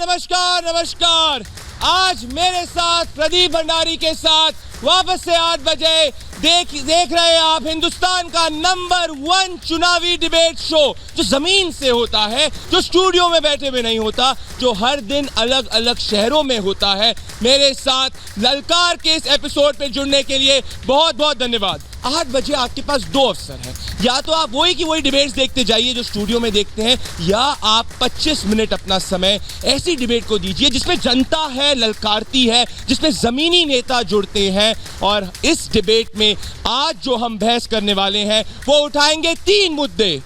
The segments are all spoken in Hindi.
नमस्कार नमस्कार। आज मेरे साथ प्रदीप भंडारी के साथ वापस से 8 बजे देख रहे हैं आप हिंदुस्तान का नंबर 1 चुनावी डिबेट शो, जो जमीन से होता है, जो स्टूडियो में बैठे हुए नहीं होता, जो हर दिन अलग अलग शहरों में होता है। मेरे साथ ललकार के इस एपिसोड पे जुड़ने के लिए बहुत बहुत धन्यवाद। 8 बजे आपके पास 2 अवसर हैं, या तो आप वही की वही डिबेट्स देखते जाइए जो स्टूडियो में देखते हैं, या आप 25 मिनट अपना समय ऐसी डिबेट को दीजिए जिसमें जनता है, ललकारती है, जिसमें जमीनी नेता जुड़ते हैं। और इस डिबेट में आज जो हम बहस करने वाले हैं वो उठाएंगे 3 मुद्दे।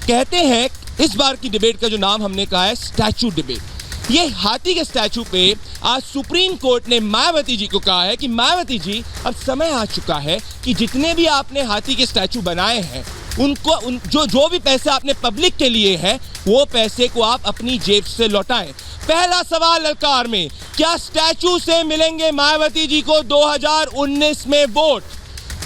कहते हैं इस बार की डिबेट का जो नाम हमने कहा है स्टैचू डिबेट। ये हाथी के स्टैचू पे आज सुप्रीम कोर्ट ने मायावती जी को कहा है कि मायावती जी, अब समय आ चुका है कि जितने भी आपने हाथी के स्टैचू बनाए हैं उनको जो भी पैसे आपने पब्लिक के लिए है वो पैसे को आप अपनी जेब से लौटाएं। पहला सवाल ललकार में, क्या स्टैचू से मिलेंगे मायावती जी को 2019 में वोट?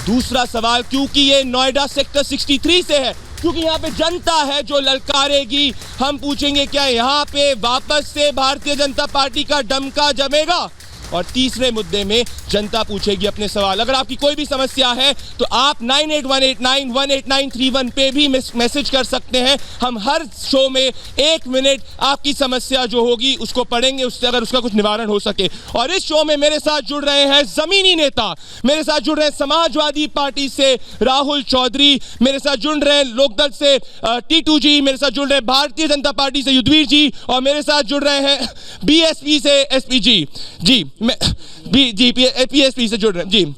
दूसरा सवाल, क्योंकि ये नोएडा सेक्टर 63 से है, क्योंकि यहाँ पे जनता है जो ललकारेगी, हम पूछेंगे क्या यहाँ पे वापस से भारतीय जनता पार्टी का डंका जमेगा? और तीसरे मुद्दे में जनता पूछेगी अपने सवाल। अगर आपकी कोई भी समस्या है तो आप 9818918931 पे भी मैसेज कर सकते हैं। हम हर शो में 1 मिनट आपकी समस्या जो होगी उसको पढ़ेंगे, उससे अगर उसका कुछ निवारण हो सके। और इस शो में मेरे साथ जुड़ रहे हैं जमीनी नेता, मेरे साथ जुड़ रहे हैं समाजवादी पार्टी से राहुल चौधरी, मेरे साथ जुड़ रहे हैं लोकदल से टीटू जी, मेरे साथ जुड़ रहे हैं भारतीय जनता पार्टी से युद्धवीर जी, और मेरे साथ जुड़ रहे हैं बीएसपी से एसपी जी पीएसपी से जुड़ रहे हैं जी।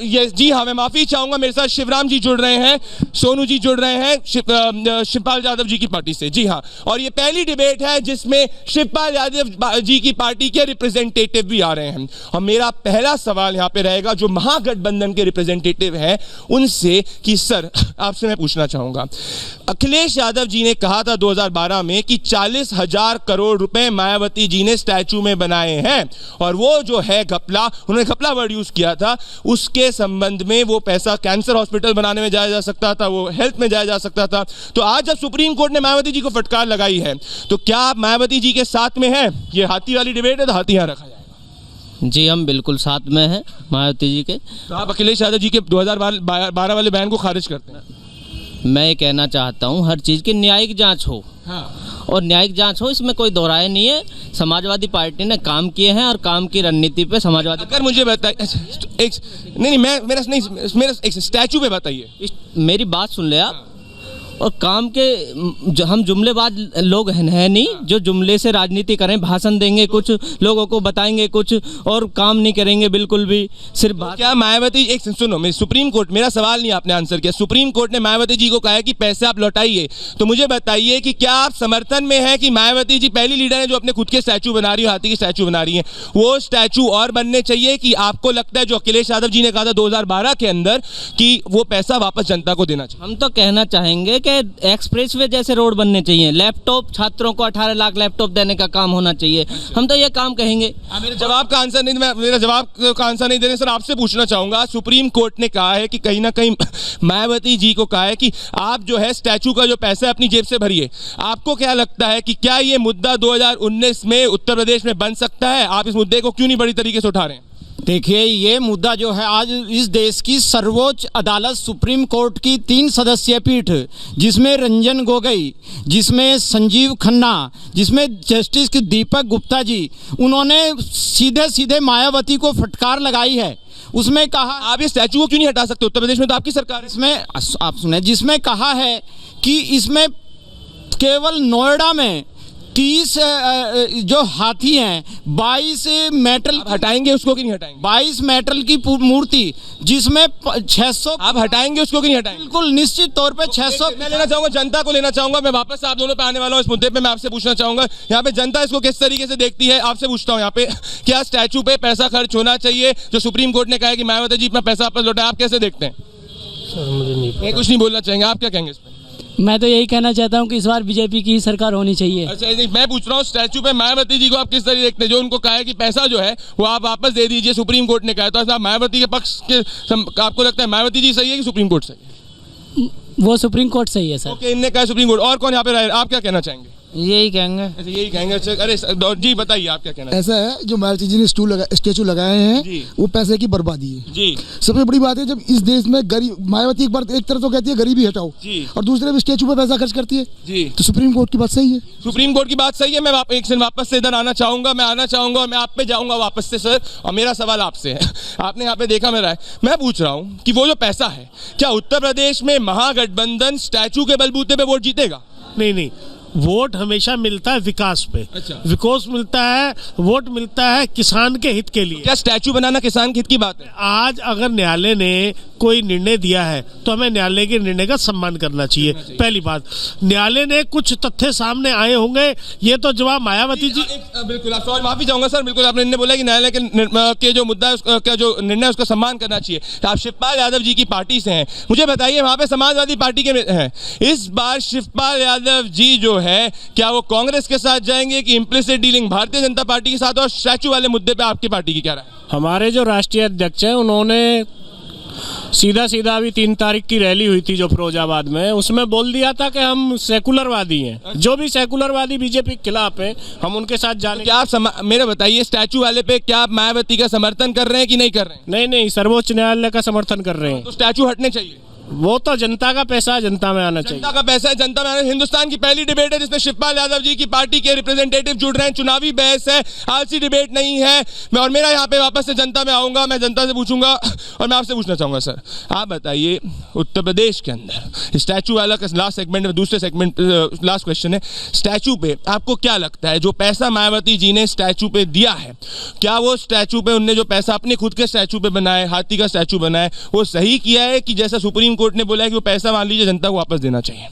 ये जी हाँ, मैं माफी चाहूंगा, मेरे साथ शिवराम जी जुड़ रहे हैं, सोनू जी जुड़ रहे हैं शिवपाल यादव जी की पार्टी से। जी हाँ, और ये पहली डिबेट है जिसमें शिवपाल यादव जी की पार्टी के रिप्रेजेंटेटिव भी आ रहे हैं। और मेरा पहला सवाल यहाँ पे रहेगा जो महागठबंधन के रिप्रेजेंटेटिव हैं उनसे कि सर, आपसे मैं पूछना चाहूंगा, अखिलेश यादव जी ने कहा था 2012 में कि 40,000 करोड़ रुपए मायावती जी ने स्टैचू में बनाए हैं, और वो जो है घपला, उन्होंने घपला वर्ड यूज किया था, उसके संबंध में वो पैसा कैंसर हॉस्पिटल बनाने में जाया जा सकता था, वो हेल्थ में जाया जा सकता था। तो आज जब सुप्रीम कोर्ट ने मायावती जी को फटकार लगाई है तो क्या आप मायावती जी के साथ में हैं? ये हाथी वाली डिबेट है तो हाथी यहाँ रखा जाएगा। जी, हम बिल्कुल साथ में हैं मायावती जी के। तो आप अखिलेश यादव जी के 2012 वाले बयान को खारिज करते हैं? मैं ये कहना चाहता हूँ हर चीज़ की न्यायिक जांच हो। हाँ। और न्यायिक जांच हो, इसमें कोई दोहराए नहीं है। समाजवादी पार्टी ने काम किए हैं और काम की रणनीति पे समाजवादी। अगर मुझे बताइए मेरा एक स्टैचू पे बताइए। मेरी बात सुन ले आप। और काम के हम जुमलेबाज लोग हैं नहीं जो जुमले से राजनीति करें, भाषण देंगे, कुछ लोगों को बताएंगे कुछ और काम नहीं करेंगे बिल्कुल भी, सिर्फ बात। क्या मायावती, एक सुनो, मैं सुप्रीम कोर्ट, मेरा सवाल नहीं आपने आंसर किया, सुप्रीम कोर्ट ने मायावती जी को कहा है कि पैसे आप लौटाइए, तो मुझे बताइए कि क्या आप समर्थन में है कि मायावती जी पहली लीडर है जो अपने खुद के स्टैचू बना रही है, हाथी की स्टैचू बना रही है, वो स्टैचू और बनने चाहिए कि आपको लगता है जो अखिलेश यादव जी ने कहा था 2012 के अंदर कि वो पैसा वापस जनता को देना चाहिए? हम तो कहना चाहेंगे कि एक्सप्रेसवे जैसे रोड बनने चाहिए, लैपटॉप, छात्रों को 18 लाख लैपटॉप देने का काम होना चाहिए। हम तो ये काम कहेंगे। मेरे जवाब का आंसर नहीं, मेरा जवाब का आंसर नहीं देने सर, आपसे पूछना चाहूंगा, सुप्रीम कोर्ट ने कहा है कि कहीं ना कहीं मायावती जी को कहा है कि आप जो है स्टैचू का जो पैसा है अपनी जेब से भरिए। आपको क्या लगता है कि क्या ये मुद्दा 2019 में उत्तर प्रदेश में बन सकता है? आप इस मुद्दे को क्यों नहीं बड़ी तरीके से उठा रहे हैं? देखिए, ये मुद्दा जो है आज इस देश की सर्वोच्च अदालत सुप्रीम कोर्ट की 3 सदस्यीय पीठ, जिसमें रंजन गोगोई, जिसमें संजीव खन्ना, जिसमें जस्टिस दीपक गुप्ता जी, उन्होंने सीधे सीधे मायावती को फटकार लगाई है। उसमें कहा, आप इस स्टैचू को क्यों नहीं हटा सकते? उत्तर प्रदेश में तो आपकी सरकार, इसमें आप सुने, जिसमें कहा है कि इसमें केवल नोएडा में 30 जो हाथी हैं, 22 मेटल, हटाएंगे उसको कि नहीं हटाएंगे? 22 मेटल की मूर्ति, जिसमें 600, आप हटाएंगे उसको कि नहीं हटाएंगे? बिल्कुल निश्चित तौर पे 600। मैं लेना चाहूंगा, जनता को लेना चाहूंगा, मैं वापस आप दोनों पे आने वाला हूं। इस मुद्दे पे मैं आपसे पूछना चाहूंगा, यहाँ पे जनता इसको किस तरीके से देखती है? आपसे पूछता हूँ, यहाँ पे क्या स्टैचू पे पैसा खर्च होना चाहिए जो सुप्रीम कोर्ट ने कहा है कि मायावती जी अपना पैसा वापस लौटाए, आप कैसे देखते हैं? सर मुझे नहीं, कुछ नहीं बोलना चाहेंगे, आप क्या कहेंगे इस पर? मैं तो यही कहना चाहता हूं कि इस बार बीजेपी की सरकार होनी चाहिए। अच्छा, मैं पूछ रहा हूँ स्टैचू पे मायावती जी को आप किस तरह देखते हैं, जो उनको कहा है कि पैसा जो है वो आप वापस दे दीजिए, सुप्रीम कोर्ट ने कहा, तो आप मायावती के पक्ष के, आपको लगता है मायावती जी सही है कि सुप्रीम कोर्ट सही है? वो सुप्रीम कोर्ट सही है सर। ओके, इनने कहा सुप्रीम कोर्ट। और कौन यहाँ पे रहे, आप क्या कहना चाहेंगे? यही कहेंगे। अच्छा, यही कहेंगे। अच्छा, अरे जी बताइए आप क्या कहना ऐसा है जो मायावती जी ने स्टैचू लगाए हैं जी। वो पैसे की बर्बादी है जी। सबसे बड़ी बात है जब इस देश में गरीब मायावती एक तरफ तो कहती है गरीबी हटाओ जी। और दूसरे भी स्टैचू पर पैसा खर्च करती है जी। तो सुप्रीम कोर्ट की बात सही है। सुप्रीम कोर्ट की बात सही है। मैं एक सेकंड वापस से इधर आना चाहूंगा, मैं आना चाहूंगा और मैं आप पे जाऊंगा वापस से सर। और मेरा सवाल आपसे है, आपने यहाँ पे देखा मेरा है, मैं पूछ रहा हूँ कि वो जो पैसा है क्या उत्तर प्रदेश में महागठबंधन स्टैचू के बलबूते पे वोट जीतेगा? नहीं, वोट हमेशा मिलता है विकास पे। अच्छा। विकास मिलता है, वोट मिलता है किसान के हित के लिए। क्या स्टैचू बनाना किसान के हित की बात है? आज अगर न्यायालय ने कोई निर्णय दिया है तो हमें न्यायालय के निर्णय का सम्मान करना चाहिए। पहली बात, न्यायालय ने कुछ तथ्य सामने आए होंगे, ये तो जवाब मायावती जी। बिल्कुल, आप सॉरी माफी चाहूंगा सर, बिल्कुल आपने बोला कि न्यायालय के जो मुद्दा है उसका जो निर्णय है उसका सम्मान करना चाहिए। तो आप शिवपाल यादव जी की पार्टी से हैं, मुझे बताइए वहां पे समाजवादी पार्टी के हैं, इस बार शिवपाल यादव जी जो है क्या वो कांग्रेस के साथ जाएंगे कि implicit dealing Bharatiya Janata party के साथ? और स्टैचू वाले मुद्दे पे आपकी पार्टी की क्या राय? हमारे जो राष्ट्रीय अध्यक्ष हैं उन्होंने सीधा अभी 3 तारीख की रैली हुई थी जो फिरोजाबाद में, उसमें बोल दिया था कि हम सेकुलरवादी हैं। जो भी सेकुलरवादी बीजेपी के खिलाफ है हम उनके साथ जाने। क्या आप मेरे बताइए स्टैचू वाले पे क्या आप मायावती का समर्थन कर रहे हैं कि नहीं कर रहे हैं? नहीं, सर्वोच्च न्यायालय का समर्थन कर रहे हैं। तो स्टैचू हटने चाहिए। वो तो जनता का पैसा है, जनता में आना चाहिए। जनता का पैसा है, जनता में आना। हिंदुस्तान की पहली डिबेट है जिसमें शिवपाल यादव जी की पार्टी के रिप्रेजेंटेटिव जुड़ रहे हैं। चुनावी बहस है, आलसी डिबेट नहीं है। मैं और मेरा यहाँ पे वापस से जनता में आऊंगा, मैं जनता से पूछूंगा और मैं आपसे पूछना चाहूंगा सर, आप बताइए उत्तर प्रदेश के अंदर स्टैचू वाला लास्ट सेगमेंट में, दूसरे सेगमेंट लास्ट क्वेश्चन है, स्टैचू पे आपको क्या लगता है जो पैसा मायावती जी ने स्टैचू पे दिया है, क्या वो स्टैचू पे उनने जो पैसा अपने खुद के स्टैचू पे बनाए, हाथी का स्टैचू बनाए, वो सही किया है कि जैसा सुप्रीम कोर्ट ने बोला है कि वो पैसा मान लीजिए जनता को वापस देना चाहिए?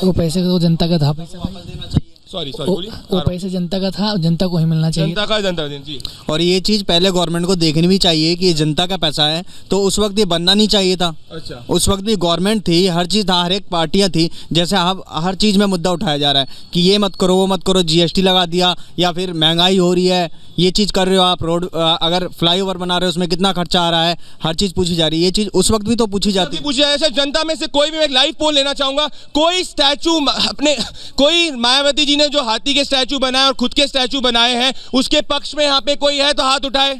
वो पैसे तो जनता का था, पैसा सॉरी वो पैसे जनता का था, जनता को ही मिलना चाहिए। जनता जी। और ये चीज़ पहले गवर्नमेंट को देखनी भी चाहिए कि ये जनता का पैसा है, तो उस वक्त ये बनना नहीं चाहिए था। अच्छा। उस वक्त भी गवर्नमेंट थी, हर चीज़ था, हर एक पार्टियां थी। जैसे अब हर चीज़ में मुद्दा उठाया जा रहा है कि ये मत करो, वो मत करो, जीएसटी लगा दिया, या फिर महंगाई हो रही है, ये चीज़ कर रहे हो आप, रोड अगर फ्लाईओवर बना रहे हो उसमें कितना खर्चा आ रहा है, हर चीज़ पूछी जा रही है। ये चीज़ उस वक्त भी तो पूछी जाती है। पूछी जाए सर, जनता में से कोई भी, मैं एक लाइव पोल लेना चाहूंगा, कोई स्टैचू अपने, कोई मायावती जी ने जो हाथी के स्टैचू बनाए और खुद के स्टैचू बनाए हैं उसके पक्ष में यहाँ पे कोई है तो हाथ उठाए।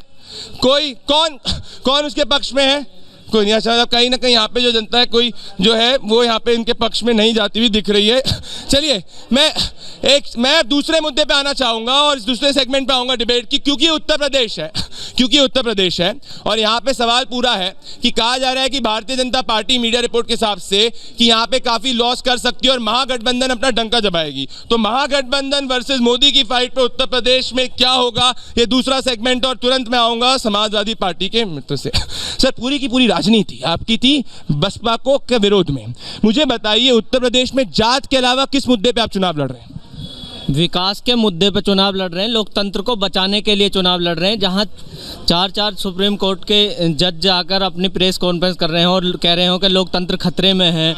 कोई कौन उसके पक्ष में है? कोई नहीं। अच्छा, कहीं ना कहीं यहाँ पे जो जनता है कोई जो है वो यहाँ पे इनके पक्ष में नहीं जाती हुई दिख रही है। चलिए मैं दूसरे मुद्दे पे आना चाहूँगा और इस दूसरे सेगमेंट पे आऊँगा डिबेट की, क्योंकि उत्तर प्रदेश है और यहाँ पे सवाल पूरा है कि कहा जा रहा है कि Bharatiya Janata party media report के हिसाब से कि यहाँ पे काफ़ी लॉस कर सकती है और महागठबंधन अपना डंका जमाएगी। तो महागठबंधन वर्सेस मोदी की फाइट पे उत्तर प्रदेश में क्या होगा, ये दूसरा सेगमेंट। और तुरंत मैं आऊँगा समाजवादी पार्टी के मित्र से। सर, पूरी की पूरी राजनीति आपकी थी बसपा को के विरोध में, मुझे बताइए उत्तर प्रदेश में जात के अलावा किस मुद्दे पे आप चुनाव लड़ रहे हैं? विकास के मुद्दे पर चुनाव लड़ रहे हैं, लोकतंत्र को बचाने के लिए चुनाव लड़ रहे हैं। जहां 4 सुप्रीम कोर्ट के जज जाकर अपनी प्रेस कॉन्फ्रेंस कर रहे हैं और कह रहे हो कि लोकतंत्र खतरे में है,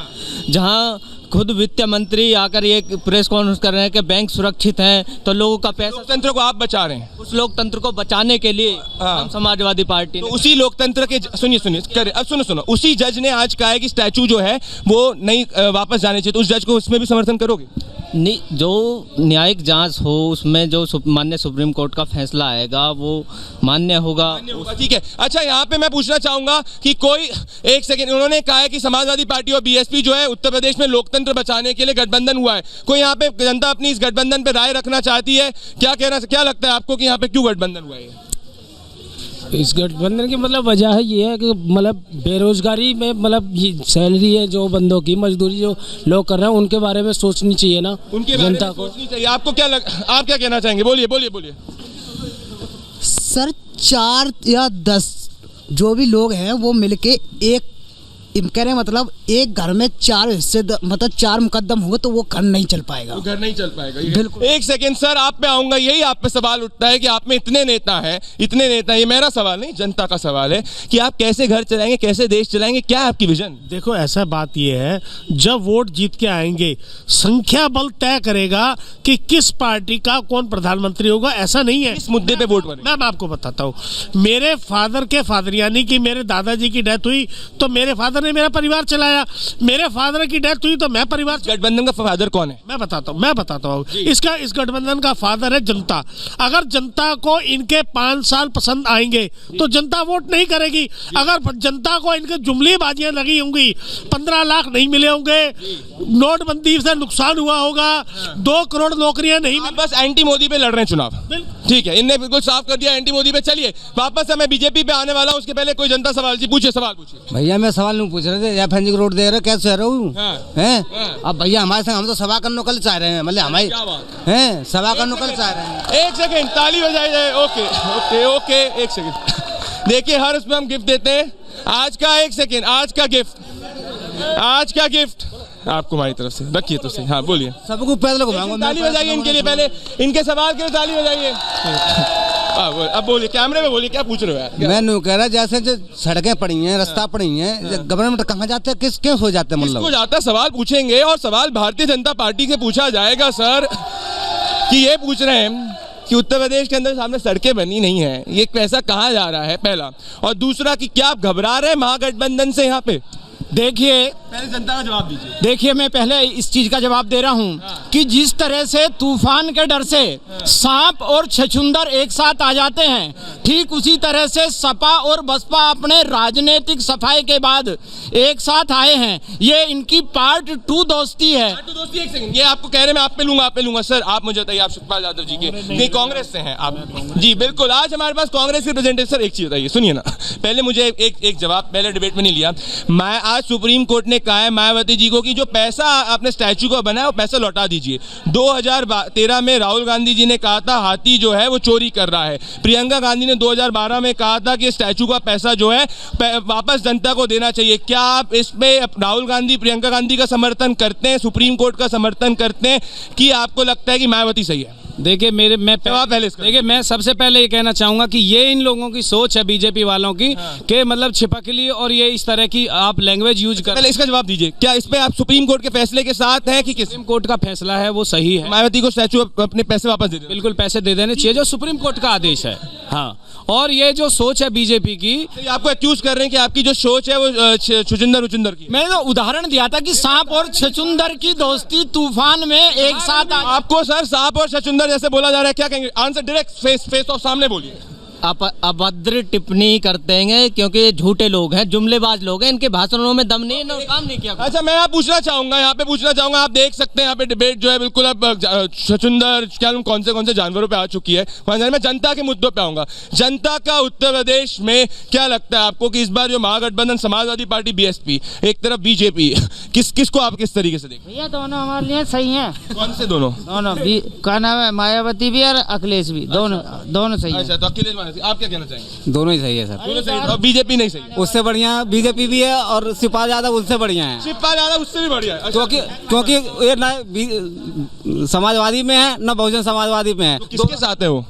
जहां खुद वित्त मंत्री आकर ये प्रेस कॉन्फ्रेंस कर रहे हैं कि बैंक सुरक्षित हैं, तो लोगों का पैसा, लोकतंत्र को आप बचा रहे हैं। उस लोकतंत्र को बचाने के लिए हम समाजवादी पार्टी तो उसी लोकतंत्र के सुनिए अब सुनो उसी जज ने आज कहा है कि स्टैचू जो है वो नहीं वापस जाने चाहिए, तो उस जज को उसमें भी समर्थन करोगे? नहीं, जो न्यायिक जांच हो उसमें जो माननीय सुप्रीम कोर्ट का फैसला आएगा वो मान्य होगा। ठीक है। अच्छा, यहाँ पे मैं पूछना चाहूंगा कि कोई एक सेकंड, उन्होंने कहा है कि समाजवादी पार्टी और बीएसपी जो है उत्तर प्रदेश में लोकतंत्र बचाने के लिए गठबंधन हुआ है, कोई यहाँ पे जनता अपनी इस गठबंधन पे राय रखना चाहती है? क्या लगता है आपको कि यहाँ पे क्यों गठबंधन हुआ है? इस गठबंधन की मतलब वजह ये है कि मतलब बेरोजगारी में, मतलब ये सैलरी है जो बंदों की, मजदूरी जो लोग कर रहे हैं उनके बारे में सोचनी चाहिए ना, उनके जनता को सोचनी चाहिए। आपको आप क्या कहना चाहेंगे? बोलिए। सर, 4 या 10 जो भी लोग हैं वो मिलके एक कह रहे हैं, मतलब एक घर में 4 हिस्से, मतलब 4 मुकदम होंगे तो वो घर नहीं चल पाएगा। बिल्कुल। एक सेकंड सर, आप पे आऊंगा। यही आप पे सवाल उठता है कि आप में इतने नेता हैं, ये मेरा सवाल नहीं, जनता का सवाल है कि आप कैसे घर चलाएंगे, कैसे देश चलाएंगे, क्या है आपकी विजन? देखो, ऐसा बात ये है, जब वोट जीत के आएंगे संख्या बल तय करेगा कि किस पार्टी का कौन प्रधानमंत्री होगा। ऐसा नहीं है इस मुद्दे पे वोट बने। मैं आपको बताता हूँ, मेरे फादर के फादर यानी कि मेरे दादाजी की डेथ हुई तो मेरे फादर ने मेरा परिवार चलाया, मेरे फादर की डेथ हुई तो मैं परिवार। गठबंधन का फादर कौन है? मैं बताता हूँ इसका, इस गठबंधन का फादर है जनता। अगर जनता को इनके 5 साल पसंद आएंगे तो जनता वोट नहीं करेगी। अगर जनता को इनके जुमलेबाजियां लगी होंगी, 15 लाख नहीं मिले होंगे, नोटबंदी से नुकसान हुआ होगा, 2 करोड़ नौकरियां नहीं। आप बस एंटी मोदी पे लड़ रहे हैं चुनाव, ठीक है, इनने बिल्कुल साफ कर दिया एंटी मोदी पे। चलिए वापस हमें बीजेपी पे आने वाला हूं, उसके पहले कोई जनता सवाल जी पूछिए, सवाल पूछिए। भैया मैं सवाल नहीं पूछ रहे थे, या फंजिंग रोड दे रहे कैसे रहे हूँ हैं? अब भैया हमारे संग हम तो सभा करने कल चाह रहे हैं, मतलब हमारी हैं सभा करने कल चाह रहे हैं। एक सेकंड ताली बजाई जाए। ओके ओके ओके, एक सेकंड। देखिए हर उसमें हम गिफ्ट देते हैं। आज का एक सेकंड, आज का गिफ्ट आपको हमारी तरफ से, रखिए तो सही। हाँ बोलिए। सबको पैदल घुमाऊंगा। ताली बजाइए इनके लिए, पहले इनके सवाल के लिए ताली बजाइए। अब बोलिए, कैमरे में बोलिए, क्या पूछ रहे हो यार? मैं नहीं कह रहा, जैसे जो सड़कें पड़ी हैं, रास्ता पड़ी हैं, गवर्नमेंट कहाँ जाते हैं, क्यों हो जाते हैं? मतलब जाता सवाल पूछेंगे और सवाल भारतीय जनता पार्टी से पूछा जाएगा सर, कि ये पूछ रहे हैं कि उत्तर प्रदेश के अंदर सामने सड़कें बनी नहीं है, ये पैसा कहाँ जा रहा है, पहला। और दूसरा कि क्या आप घबरा रहे हैं महागठबंधन से यहाँ पे? देखिए पहले जनता का जवाब दीजिए। देखिए मैं पहले इस चीज का जवाब दे रहा हूँ कि जिस तरह से तूफान के डर से सांप और छछूंदर एक साथ आ जाते हैं, ठीक उसी तरह से सपा और बसपा अपने राजनीतिक सफाई के बाद एक साथ आए हैं। ये इनकी पार्ट 2 दोस्ती है। दोस्ती, एक सेकंड, ये आपको कह रहे, मैं आप पे लूंगा सर। आप मुझे बताइए, आप शिवपाल यादव जी के नहीं कांग्रेस से हैं आप? जी बिल्कुल। आज हमारे पास कांग्रेस के रिप्रेजेंटेटिव। सर एक चीज बताइए, सुनिए ना, पहले मुझे एक जवाब, पहले डिबेट में नहीं लिया मैं। आज सुप्रीम कोर्ट ने कहा है मायावती जी को कि जो पैसा आपने स्टैचू को बनाया वो पैसा लौटा दीजिए। 2013 में राहुल गांधी जी ने कहा था हाथी जो है वो चोरी कर रहा है। प्रियंका गांधी ने 2012 में कहा था कि स्टैचू का पैसा जो है वापस जनता को देना चाहिए। क्या आप इसमें राहुल गांधी, प्रियंका गांधी का समर्थन करते हैं, सुप्रीम कोर्ट का समर्थन करते हैं, कि आपको लगता है कि मायावती सही है? देखिए देखिए मैं सबसे पहले ये कहना चाहूंगा कि ये इन लोगों की सोच है बीजेपी वालों की, कि मतलब छिपकली और ये इस तरह की आप लैंग्वेज यूज कर। पहले इसका जवाब दीजिए, क्या इस पे आप सुप्रीम कोर्ट के फैसले के साथ हैं कि सुप्रीम कोर्ट का फैसला है वो सही है? मायावती को स्टैचू अपने पैसे वापस दे दें? बिल्कुल पैसे दे देने चाहिए, जो सुप्रीम कोर्ट का आदेश है। हाँ, और ये जो सोच है बीजेपी की, तो आपको एक्यूज कर रहे हैं कि आपकी जो सोच है वो छुचुंदर की। मैंने तो उदाहरण दिया था कि सांप और छछूंदर की दोस्ती तूफान में एक साथ। आपको सर सांप और छछुंदर जैसे बोला जा रहा है, क्या कहेंगे? आंसर डायरेक्ट फेस ऑफ सामने बोलिए। अभद्र टिप्पणी करते हैं क्योंकि ये झूठे लोग हैं, जुमलेबाज लोग हैं, इनके भाषणों में दम नहीं है, काम नहीं किया। अच्छा मैं पूछना चाहूंगा, आप देख सकते हैं यहाँ पे डिबेट जो है बिल्कुल अब छछुंदर क्या कौन से जानवरों पे आ चुकी है। मैं जनता के मुद्दों पे आऊंगा। जनता का उत्तर प्रदेश में क्या लगता है आपको कि इस बार जो महागठबंधन समाजवादी पार्टी बीएसपी, एक तरफ बीजेपी, किसको आप किस तरीके से देखते हैं? भैया दोनों हमारे लिए सही हैं। कौन से दोनों? क्या नाम है, मायावती भी और अखिलेश भी, दोनों सही। अच्छा तो अखिलेश, आप क्या कहना चाहेंगे? दोनों ही सही है सर। दोनों सही है, और बीजेपी नहीं सही है? उससे बढ़िया बीजेपी भी है और शिवपाल यादव उससे बढ़िया है। शिवपाल यादव उससे भी बढ़िया है, क्योंकि ये ना समाजवादी में है ना बहुजन समाजवादी में है। तो किसके साथ है वो?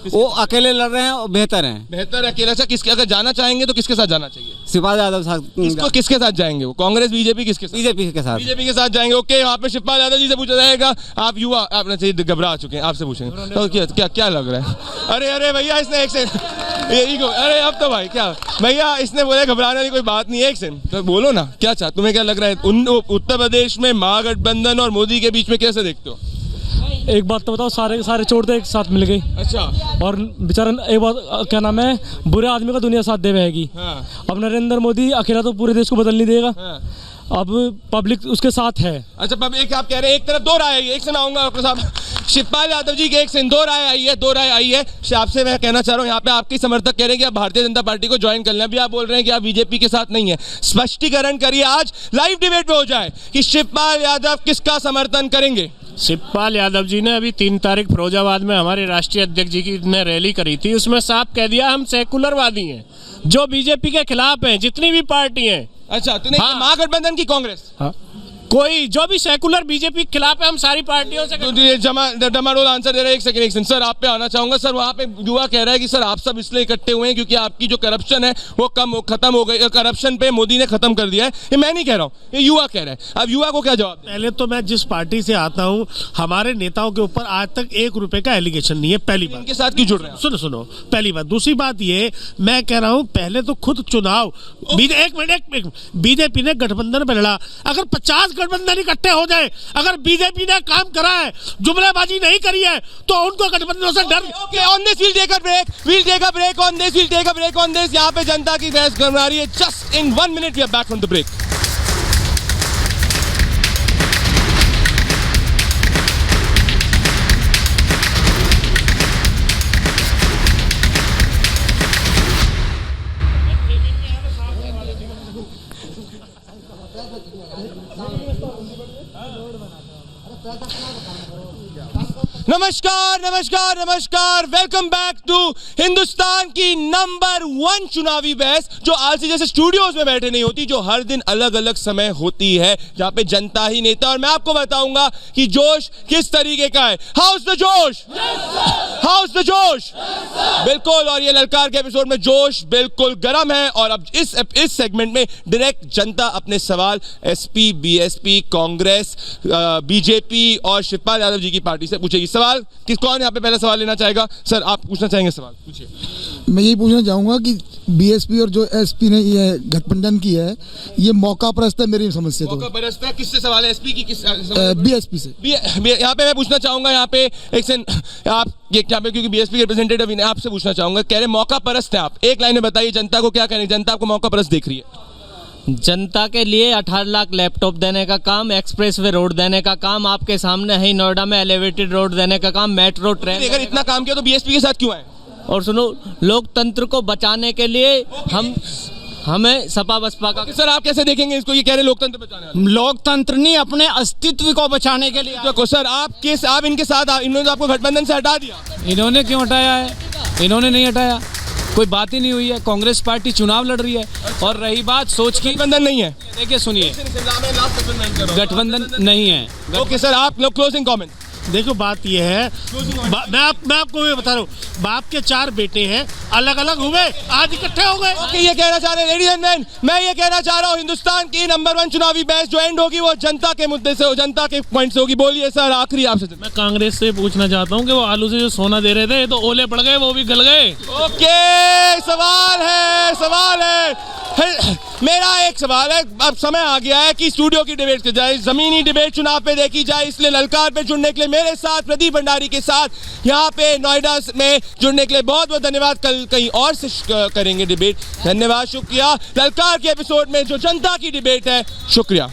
वो अकेले लड़ रहे हैं और बेहतर है। बेहतर है अकेला। अच्छा किसके, अगर जाना चाहेंगे तो किसके साथ जाना चाहिए? शिवपाल यादव साथ। किसके साथ जाएंगे वो? कांग्रेस बीजेपी किसके साथ? बीजेपी के साथ। बीजेपी के साथ जाएंगे। ओके, वहाँ पे शिवपाल यादव जी से पूछा जाएगा, आप युवा, आपने चाहिए घबरा चुके हैं, आपसे पूछेंगे तो क्या लग रहा है? अरे भैया इसने एक से अरे अब तो भाई क्या भैया इसने बोला घबराने वाली कोई बात नहीं है, एक से तो बोलो ना क्या चाह, तुम्हें क्या लग रहा है उत्तर प्रदेश में महागठबंधन और मोदी के बीच में कैसे देखते हो? एक बात तो बताओ, सारे चोर तो एक साथ मिल गई। अच्छा। और बेचारा एक बात क्या नाम है, बुरे आदमी का दुनिया साथ दे रहेगी। अब नरेंद्र मोदी अकेला तो पूरे देश को बदल नहीं देगा। अब पब्लिक उसके साथ है। अच्छा पब्लिक, आप कह रहे हैं एक तरफ 2 राय है, एक से ना आऊंगा डॉक्टर साहब। शिवपाल यादव जी के एक से 2 राय आई है। आपसे मैं कहना चाह रहा हूँ, यहाँ पे आपके समर्थक कह रहे हैं कि आप भारतीय जनता पार्टी को ज्वाइन कर लें, अभी आप बोल रहे हैं कि आप बीजेपी के साथ नहीं है। स्पष्टीकरण करिए, आज लाइव डिबेट में हो जाए कि शिवपाल यादव किसका समर्थन करेंगे। शिवपाल यादव जी ने अभी 3 तारीख फिरोजाबाद में हमारे राष्ट्रीय अध्यक्ष जी की ने रैली करी थी, उसमें साफ कह दिया हम सेकुलरवादी हैं, जो बीजेपी के खिलाफ हैं, जितनी भी पार्टी हैं। अच्छा तो नहीं, महागठबंधन की कांग्रेस? हाँ कोई जो भी सेकुलर बीजेपी के खिलाफ है हम सारी पार्टियों से तो ये डमाडोल आंसर दे रहे हैं। एक सेकंड सर आप पे आना चाहूंगा। सर वहाँ पे युवा कह रहा है कि सर आप सब इसलिए इकट्ठे हुए हैं क्योंकि आपकी जो करप्शन है वो खत्म हो गई, करप्शन पे मोदी ने खत्म कर दिया है। ये मैं नहीं कह रहा हूँ, ये युवा कह रहा है। अब युवा को क्या जवाब? पहले तो मैं जिस पार्टी से आता हूँ हमारे नेताओं के ऊपर आज तक 1 रुपए का एलिगेशन नहीं है। पहली बात, इनके साथ क्यों जुड़ रहे हैं? सुनो पहली बात। दूसरी बात ये मैं कह रहा हूँ पहले तो खुद चुनाव एक मिनट बीजेपी ने गठबंधन पे लड़ा। अगर 50 गठबंधन इकट्ठे हो जाए, अगर बीजेपी ने काम करा है, जुमलेबाजी नहीं करी है, तो उनको गठबंधनों से डर। Okay, on this we'll take a break on this। यहाँ पे जनता की बहस गरमा रही है। Just in 1 minute we are back from the break। नमस्कार, वेलकम बैक टू हिंदुस्तान की नंबर 1 चुनावी बहस, जो आलसी जैसे स्टूडियोज में बैठे नहीं होती, जो हर दिन अलग अलग समय होती है, जहां पे जनता ही नेता। और मैं आपको बताऊंगा कि जोश किस तरीके का है। हाउस द जोश, हाउस द जोश, बिल्कुल। और ये ललकार के एपिसोड में जोश बिल्कुल गर्म है। और अब इस सेगमेंट में डायरेक्ट जनता अपने सवाल एसपी, बीएसपी, कांग्रेस, बीजेपी और शिवपाल यादव जी की पार्टी से पूछेगी। सवाल कौन यहाँ पे पहला सवाल लेना चाहेगा? सर आप पूछना चाहेंगे सवाल, पूछिए। मैं यही पूछना चाहूँगा कि बीएसपी और जो एसपी ने ये गठबंधन की है, ये मौका परस्त है मेरी समझ से। मौका परस्त है? किससे सवाल है? एसपी की किस? बीएसपी से। यहाँ पे मैं पूछना चाहूंगा, यहाँ पे आप ये क्या पे, क्योंकि बीएसपी के रिप्रेजेंटेटिव ने आपसे पूछना चाहूंगा, कह रहे मौका परस्त है आप। एक लाइन में बताइए जनता को क्या करें, जनता आपको मौका परस्त देख रही है? जनता के लिए 18 लाख लैपटॉप देने का काम, एक्सप्रेसवे रोड देने का काम आपके सामने है। नोएडा में एलिवेटेड रोड देने का काम, मेट्रो ट्रेन। अगर इतना काम किया तो बीएसपी के साथ क्यों आए? और सुनो, लोकतंत्र को बचाने के लिए हमें सपा बसपा का। सर आप कैसे देखेंगे इसको? ये कह रहे लोकतंत्र बचाने, लोकतंत्र नहीं अपने अस्तित्व को बचाने के लिए। देखो सर आप इनके साथ, इन्होंने आपको गठबंधन से हटा दिया। इन्होंने क्यों हटाया है? इन्होंने नहीं हटाया, कोई बात ही नहीं हुई है। कांग्रेस पार्टी चुनाव लड़ रही है। और रही बात सोच की, गठबंधन नहीं है। देखिए सुनिए, गठबंधन नहीं है। ओके सर, आप लोग क्लोजिंग कमेंट। देखो बात ये है, मैं आपको ये बता रहा हूँ, बाप के 4 बेटे हैं, अलग अलग हुए, आज इकट्ठे हो गए। ओके, ये कहना चाह रहे हैं लेडीज एंड मैन, मैं ये कहना चाह रहा हूँ हिंदुस्तान की नंबर 1 चुनावी बहस जो एंड होगी वो जनता के मुद्दे से, जनता के पॉइंट से होगी। बोलिए सर, आखिरी आपसे। मैं कांग्रेस से पूछना चाहता हूँ कि वो आलू से जो सोना दे रहे थे तो ओले पड़ गए, वो भी गल गए। ओके, सवाल है मेरा एक सवाल है। अब समय आ गया है कि स्टूडियो की डिबेट की जाए, जमीनी डिबेट चुनाव पे देखी जाए। इसलिए ललकार पे जुड़ने के लिए मेरे साथ प्रदीप भंडारी के साथ यहाँ पे नोएडा में जुड़ने के लिए बहुत बहुत धन्यवाद। कल कहीं और से करेंगे डिबेट। धन्यवाद, शुक्रिया। ललकार के एपिसोड में जो जनता की डिबेट है, शुक्रिया।